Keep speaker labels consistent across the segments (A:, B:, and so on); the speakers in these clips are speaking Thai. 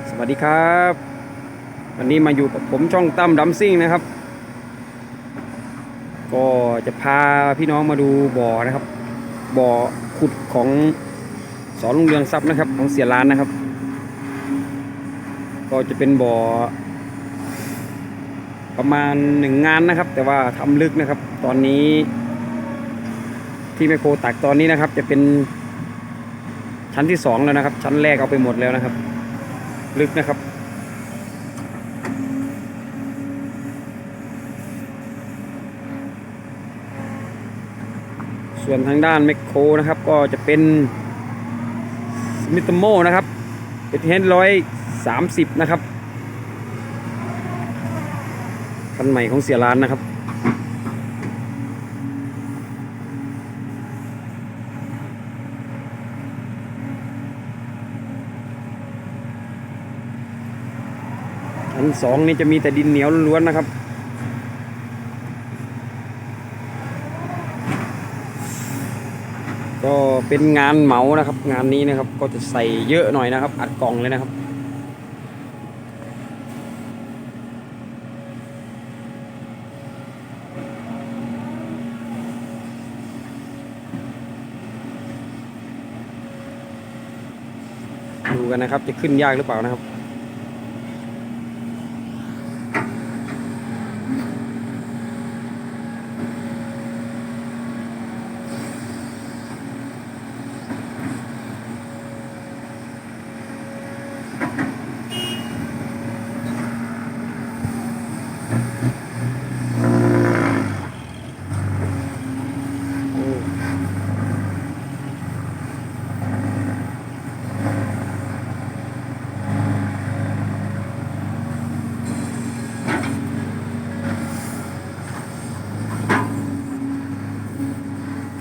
A: สวัสดีครับวันนี้มาอยู่กับผมช่องตั้มดัมซิ่งนะครับก็จะพาพี่น้องมาดูบ่อนะครับบ่อขุดของสอนลุงเรืองทรัพย์นะครับของเสียร้านนะครับก็จะเป็นบ่อประมาณ1 งานนะครับแต่ว่าทำลึกนะครับตอนนี้ที่แมคโครตักตอนนี้นะครับจะเป็นชั้นที่2แล้วนะครับชั้นแรกเอาไปหมดแล้วนะครับลึกนะครับส่วนทางด้านแมคโครนะครับก็จะเป็นมิตโมนะครับเป็น130นะครับคันใหม่ของเสียร้านนะครับชั้น2นี่จะมีแต่ดินเหนียวล้วนนะครับก็เป็นงานเหมานะครับงานนี้นะครับก็จะใส่เยอะหน่อยนะครับอัดกล่องเลยนะครับดูกันนะครับจะขึ้นยากหรือเปล่านะครับ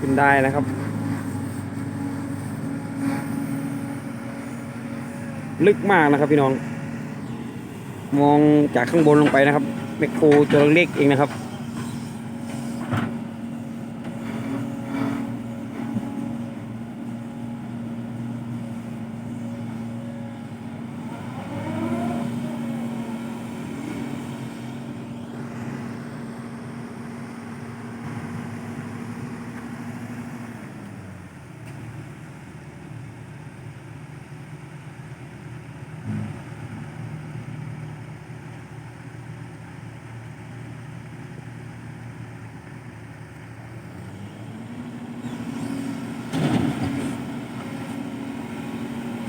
A: ขึ้นได้นะครับลึกมากนะครับพี่น้องมองจากข้างบนลงไปนะครับแมคโครตัวเล็กเองนะครับ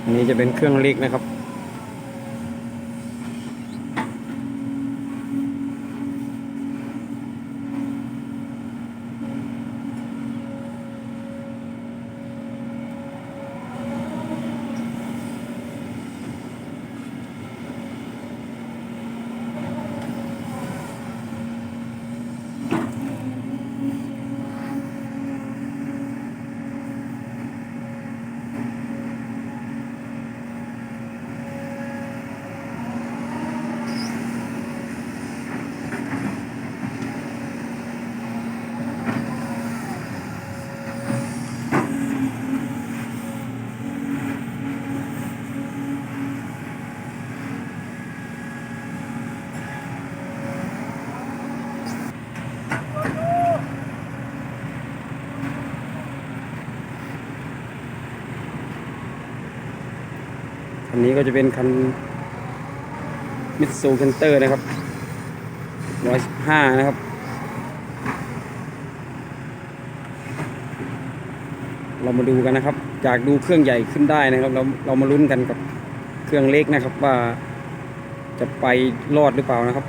A: อันนี้จะเป็นเครื่องเล็กนะครับอันนี้ก็จะเป็นคันมิตซูเคนเตอร์นะครับ115นะครับเรามาดูกันนะครับจากดูเครื่องใหญ่ขึ้นได้นะครับเรามาลุ้นกันกับเครื่องเล็กนะครับว่าจะไปรอดหรือเปล่านะครับ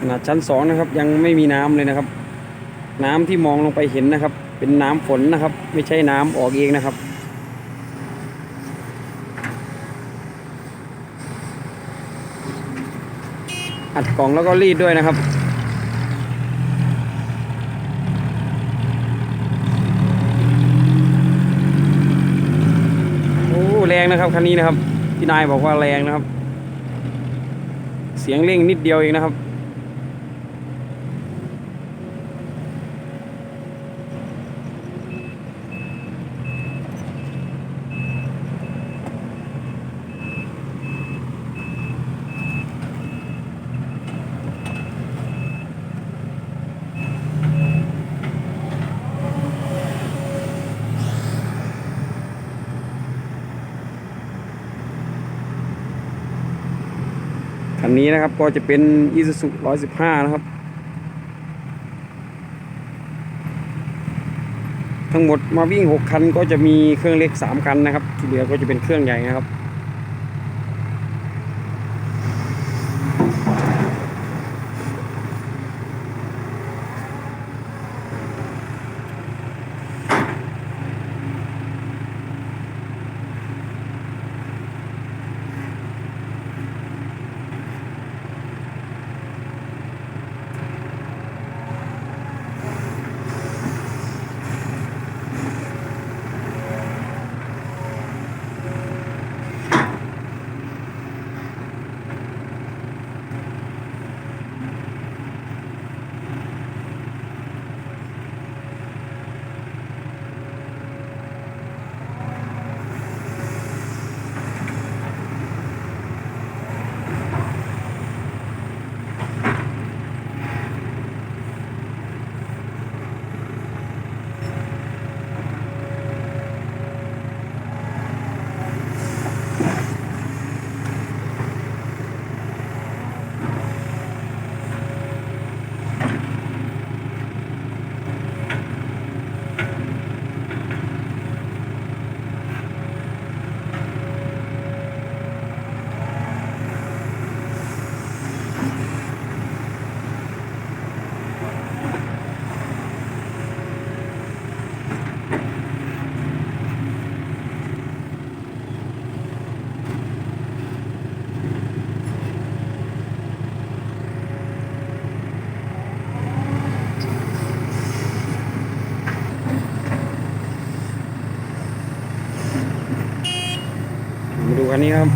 A: ขนาดชั้น2นะครับยังไม่มีน้ำเลยนะครับน้ำที่มองลงไปเห็นนะครับเป็นน้ำฝนนะครับไม่ใช่น้ำออกเองนะครับอัดกล่องแล้วก็รีดด้วยนะครับ นะครับคันนี้นะครับพี่นายบอกว่าแรงนะครับเสียงเร่งนิดเดียวเองนะครับคันนี้นะครับก็จะเป็น Isuzu 115นะครับทั้งหมดมาวิ่ง6คันก็จะมีเครื่องเล็ก3คันนะครับที่เหลือก็จะเป็นเครื่องใหญ่นะครับมาดูคันนี้ครับ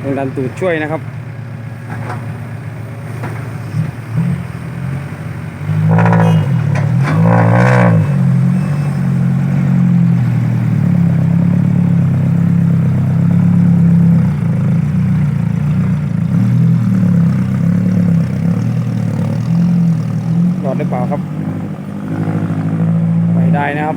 A: ต้องดันตูดช่วยนะครับรอดหรือเปล่าครับไปได้นะครับ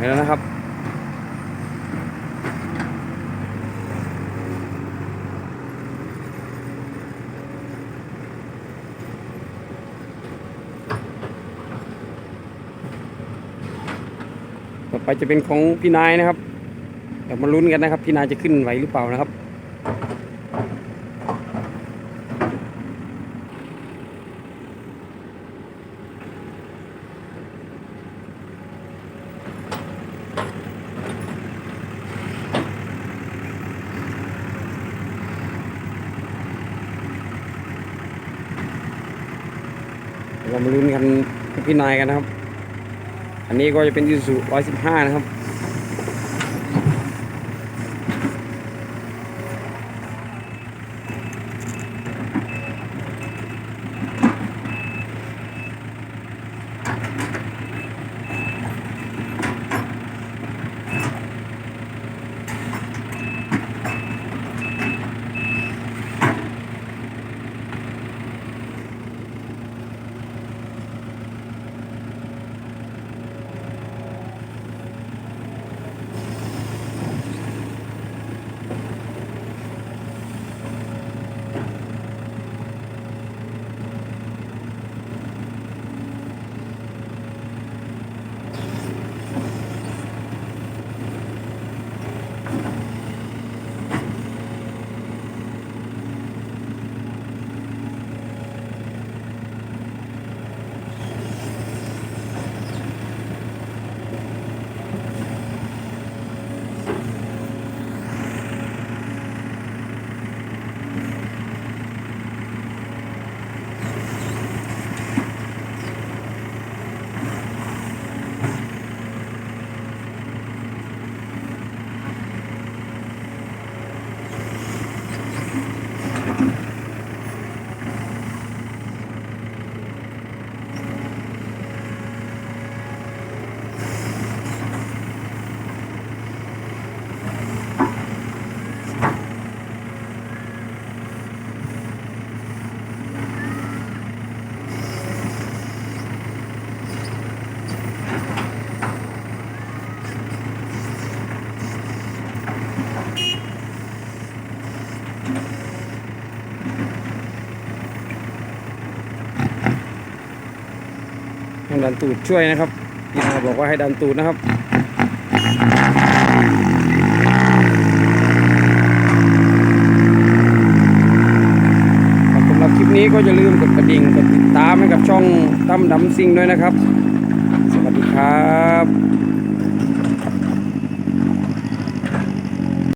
A: ไปแล้วนะครับต่อไปจะเป็นของพี่นายนะครับเดี๋ยวมาลุ้นกันนะครับพี่นายจะขึ้นไหวหรือเปล่านะครับเรามาลุ้นกันกับพี่นายกันนะครับอันนี้ก็จะเป็น Isuzu 115นะครับ ดันตูดช่วยนะครับพี่นาบอกว่าให้ดันตูดนะครับสำหรับคลิปนี้ก็อย่าลืมกดกระดิ่งกดติดตามให้กับช่องตั้มดำซิ่งด้วยนะครับสวัสดีครับ